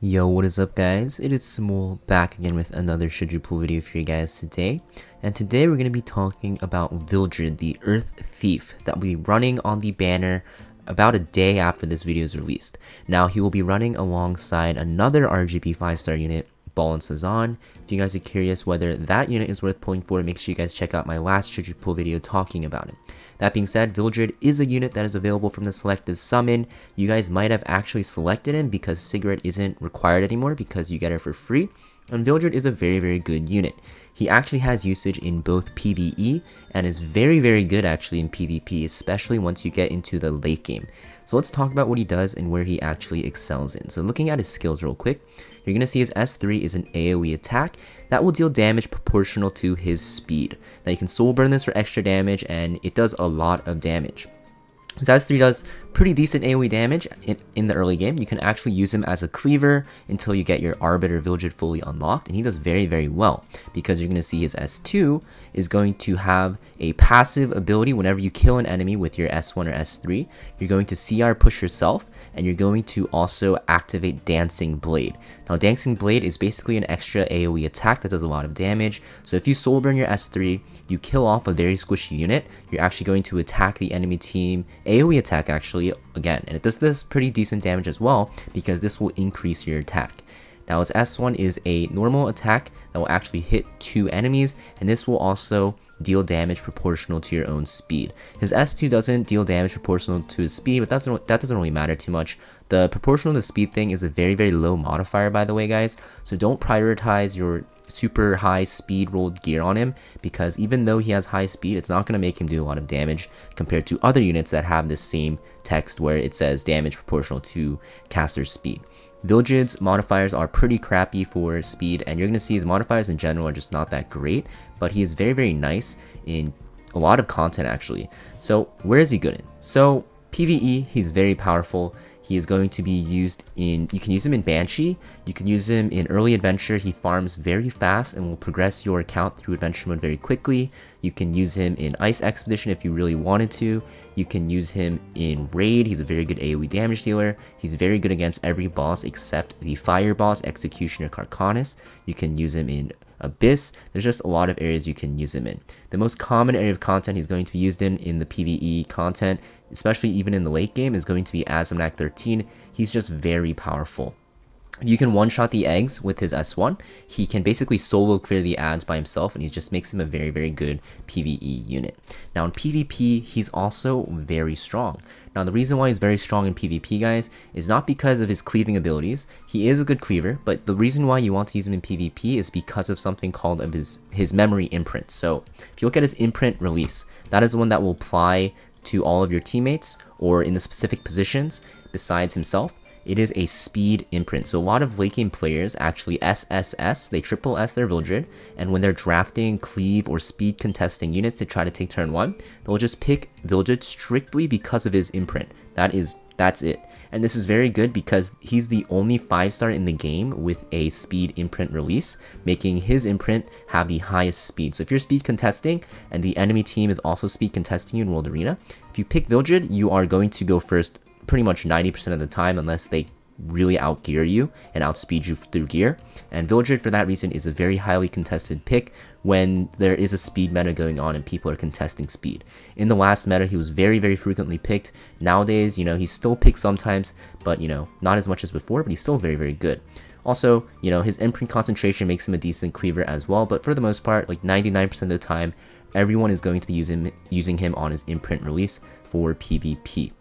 Yo, what is up guys? It is Samool back again with another Should You Pull video for you guys today. And today we're going to be talking about Vildred, the Earth Thief, that will be running on the banner about a day after this video is released. Now he will be running alongside another RGB 5-star unit, Ball and Sazan. If you guys are curious whether that unit is worth pulling for, make sure you guys check out my last Should You Pull video talking about it. That being said, Vildred is a unit that is available from the selective summon. You guys might have actually selected him because Cigarette isn't required anymore because you get her for free. And Vildred is a very good unit. He actually has usage in both PvE and is very good actually in PvP, especially once you get into the late game. So let's talk about what he does and where he actually excels in. So looking at his skills real quick, you're going to see his S3 is an AoE attack that will deal damage proportional to his speed. Now you can soul burn this for extra damage and it does a lot of damage. His S3 does pretty decent AoE damage in the early game. You can actually use him as a cleaver until you get your Arbiter Vildred fully unlocked, and he does very well because you're going to see his S2 is going to have a passive ability. Whenever you kill an enemy with your S1 or S3, you're going to CR push yourself, and you're going to also activate Dancing Blade. Now Dancing Blade is basically an extra AoE attack that does a lot of damage, so if you soul burn your S3, you kill off a very squishy unit, you're actually going to attack the enemy team, AoE attack actually, again, and it does this pretty decent damage as well because this will increase your attack. Now his S1 is a normal attack that will actually hit 2 enemies, and this will also deal damage proportional to your own speed. His S2 doesn't deal damage proportional to his speed, but that doesn't really matter too much. The proportional to speed thing is a very low modifier, by the way guys, so don't prioritize your super high speed rolled gear on him, because even though he has high speed, it's not going to make him do a lot of damage compared to other units that have this same text where it says damage proportional to caster's speed. Vildred's modifiers are pretty crappy for speed, and you're going to see his modifiers in general are just not that great, but he is very nice in a lot of content actually. So where is he good in? So PvE, he's very powerful. He is going to be used in, you can use him in Banshee, you can use him in early adventure. He farms very fast and will progress your account through adventure mode very quickly. You can use him in Ice Expedition if you really wanted to. You can use him in Raid. He's a very good AoE damage dealer. He's very good against every boss except the fire boss, Executioner Carcanus. You can use him in Abyss. There's just a lot of areas you can use him in. The most common area of content he's going to be used in the PvE content, especially even in the late game, is going to be Azamnak 13. He's just very powerful. You can one-shot the eggs with his S1. He can basically solo clear the ads by himself, and he just makes him a very good PvE unit. Now in PvP, he's also very strong. Now the reason why he's very strong in PvP, guys, is not because of his cleaving abilities. He is a good cleaver, but the reason why you want to use him in PvP is because of something called of his memory imprint. So if you look at his imprint release, that is the one that will apply to all of your teammates or in the specific positions besides himself. It is a speed imprint. So a lot of late game players actually SSS, they triple S their Vildred, and when they're drafting cleave or speed contesting units to try to take turn 1, they'll just pick Vildred strictly because of his imprint. That's it. And this is very good because he's the only 5-star in the game with a speed imprint release, making his imprint have the highest speed. So if you're speed contesting and the enemy team is also speed contesting you in World Arena, if you pick Vildred, you are going to go first pretty much 90% of the time unless they really outgear you and outspeed you through gear. And Vildred, for that reason, is a very highly contested pick when there is a speed meta going on and people are contesting speed. In the last meta, he was very frequently picked. Nowadays, you know, he's still picked sometimes, but, you know, not as much as before, but he's still very good. Also, you know, his imprint concentration makes him a decent cleaver as well, but for the most part, like 99% of the time, everyone is going to be using him on his imprint release for PvP.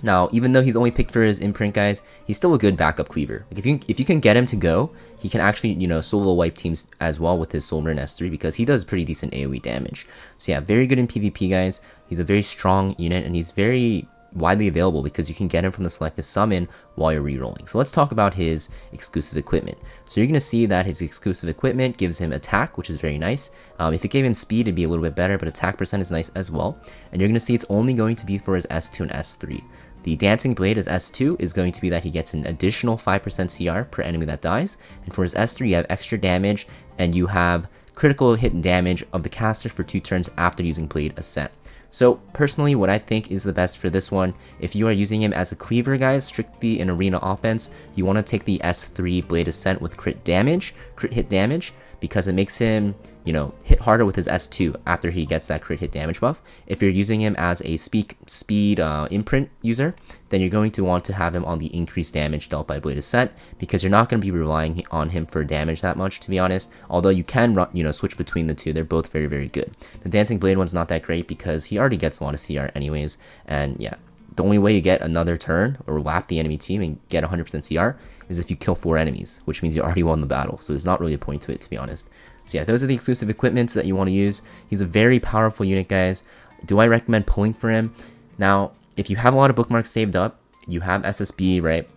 Now, even though he's only picked for his imprint, guys, he's still a good backup cleaver. Like if you can get him to go, he can actually, you know, solo wipe teams as well with his Soul Burn S3 because he does pretty decent AoE damage. So yeah, very good in PvP, guys. He's a very strong unit, and he's very widely available because you can get him from the selective summon while you're rerolling. So let's talk about his exclusive equipment. So you're going to see that his exclusive equipment gives him attack, which is very nice. If it gave him speed, it'd be a little bit better, but attack percent is nice as well. And you're going to see it's only going to be for his S2 and S3. The Dancing Blade as S2 is going to be that he gets an additional 5% CR per enemy that dies, and for his S3 you have extra damage, and you have critical hit damage of the caster for 2 turns after using Blade Ascent. So personally, what I think is the best for this one, if you are using him as a cleaver, guys, strictly in arena offense, you want to take the S3 Blade Ascent with crit hit damage, because it makes him, you know, hit harder with his S2 after he gets that crit hit damage buff. If you're using him as a speed imprint user, then you're going to want to have him on the increased damage dealt by Blade Ascent, because you're not going to be relying on him for damage that much, to be honest. Although you can run, you know, switch between the two. They're both very, very good. The Dancing Blade one's not that great because he already gets a lot of CR anyways, and yeah, the only way you get another turn or lap the enemy team and get 100% CR is if you kill 4 enemies, which means you already won the battle. So there's not really a point to it, to be honest. So yeah, those are the exclusive equipments that you want to use. He's a very powerful unit, guys. Do I recommend pulling for him? Now, if you have a lot of bookmarks saved up, you have SSB, right?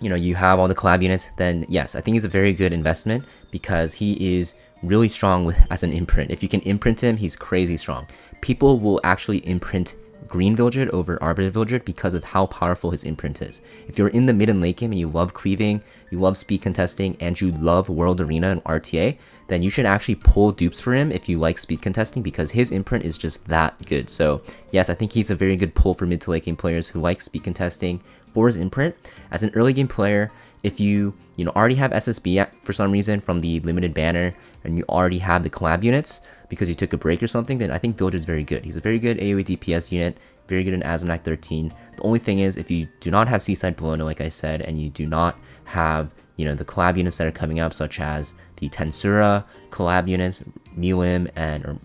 You know, you have all the collab units, then yes, I think he's a very good investment because he is really strong as an imprint. If you can imprint him, he's crazy strong. People will actually imprint Green Vildred over Arbiter Vildred because of how powerful his imprint is. If you're in the mid and late game and you love cleaving, you love speed contesting, and you love World Arena and RTA, then you should actually pull dupes for him if you like speed contesting, because his imprint is just that good. So yes, I think he's a very good pull for mid to late game players who like speed contesting for his imprint. As an early game player, if you already have SSB for some reason from the limited banner, and you already have the collab units because you took a break or something, then I think Vildred's very good. He's a very good AoE DPS unit, very good in Azmonak 13. The only thing is, if you do not have Seaside Bologna, like I said, and you do not have, the collab units that are coming up, such as the Tensura collab units, Milim and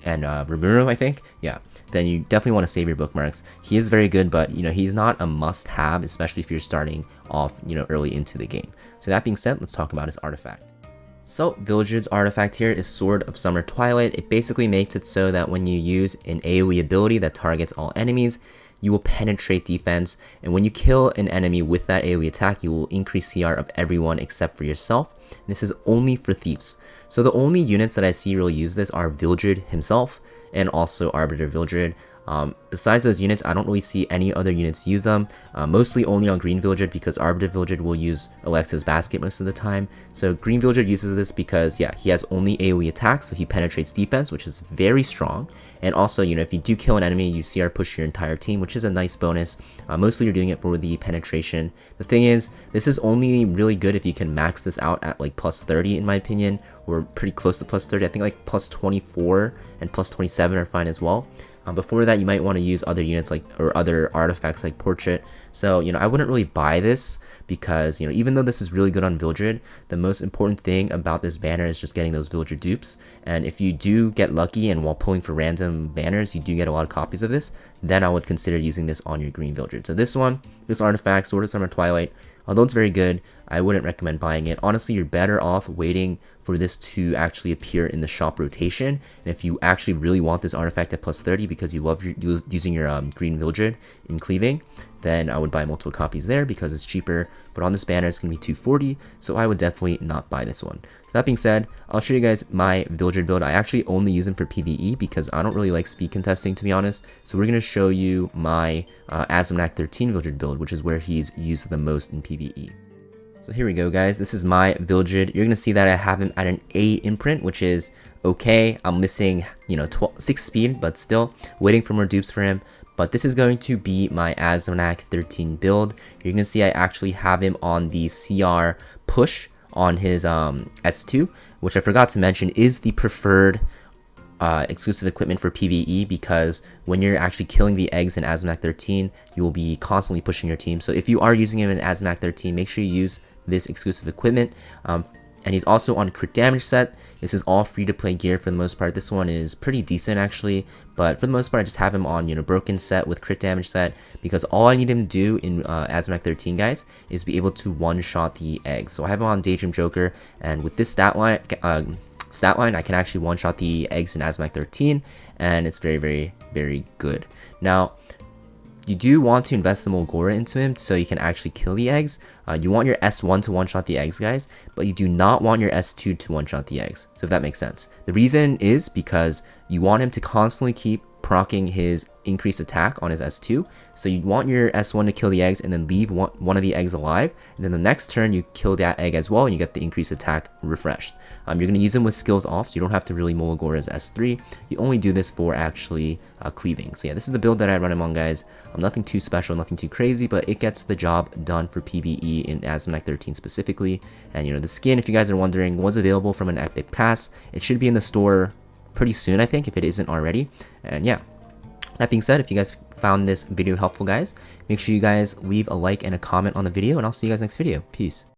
Rimuru, I think, yeah, then you definitely want to save your bookmarks. He is very good, but he's not a must-have, especially if you're starting off early into the game. So that being said, let's talk about his artifact. So Vildred's artifact here is Sword of Summer Twilight. It basically makes it so that when you use an AoE ability that targets all enemies, you will penetrate defense, and when you kill an enemy with that AoE attack, you will increase CR of everyone except for yourself. And this is only for thieves. So the only units that I see really use this are Vildred himself and also Arbiter Vildred. Besides those units, I don't really see any other units use them, mostly only on Green Vildred, because Arbiter Vildred will use Alexa's Basket most of the time. So Green Vildred uses this because, yeah, he has only AoE attacks, so he penetrates defense, which is very strong. And also, if you do kill an enemy, you CR push your entire team, which is a nice bonus. Mostly you're doing it for the penetration. The thing is, this is only really good if you can max this out at like plus 30 in my opinion, or pretty close to plus 30. I think like plus 24 and plus 27 are fine as well. Before that, you might want to use other units or other artifacts like Portrait. So, I wouldn't really buy this because, even though this is really good on Vildred, the most important thing about this banner is just getting those Vildred dupes. And if you do get lucky and while pulling for random banners, you do get a lot of copies of this, then I would consider using this on your Green Vildred. So this artifact, Sword of Summer Twilight, although it's very good, I wouldn't recommend buying it. Honestly, you're better off waiting for this to actually appear in the shop rotation. And if you actually really want this artifact at plus 30 because you love using your Green Vildred in cleaving, then I would buy multiple copies there because it's cheaper. But on this banner, it's going to be 240, so I would definitely not buy this one. That being said, I'll show you guys my Vildred build. I actually only use him for PvE because I don't really like speed contesting, to be honest. So we're going to show you my Azmonak 13 Vildred build, which is where he's used the most in PvE. So here we go, guys. This is my Vildred. You're going to see that I have him at an A imprint, which is okay. I'm missing, 6 speed, but still waiting for more dupes for him. But this is going to be my Azmonak 13 build. You're going to see I actually have him on the CR push on his S2, which I forgot to mention is the preferred exclusive equipment for PvE, because when you're actually killing the eggs in Azmonak 13, you will be constantly pushing your team. So if you are using him in Azmonak 13, make sure you use this exclusive equipment. And he's also on crit damage set. This is all free to play gear for the most part. This one is pretty decent actually, but for the most part I just have him on broken set with crit damage set, because all I need him to do in Azmonak 13, guys, is be able to one-shot the eggs. So I have him on Daydream Joker, and with this stat line I can actually one-shot the eggs in Azmonak 13, and it's very, very, very good. Now, you do want to invest the Mulgora into him so you can actually kill the eggs. You want your S1 to one-shot the eggs, guys, but you do not want your S2 to one-shot the eggs, so if that makes sense. The reason is because you want him to constantly keep proccing his increased attack on his S2. So you want your S1 to kill the eggs and then leave one of the eggs alive. And then the next turn you kill that egg as well and you get the increased attack refreshed. You're going to use them with skills off, so you don't have to really Molagora's S3. You only do this for actually cleaving. So yeah, this is the build that I run him on, guys. Nothing too special, nothing too crazy, but it gets the job done for PvE in Asmonite 13 specifically. And you know, the skin, if you guys are wondering, was available from an Epic Pass. It should be in the store pretty soon, I think, if it isn't already. And yeah, that being said, if you guys found this video helpful, guys, make sure you guys leave a like and a comment on the video, and I'll see you guys next video. Peace.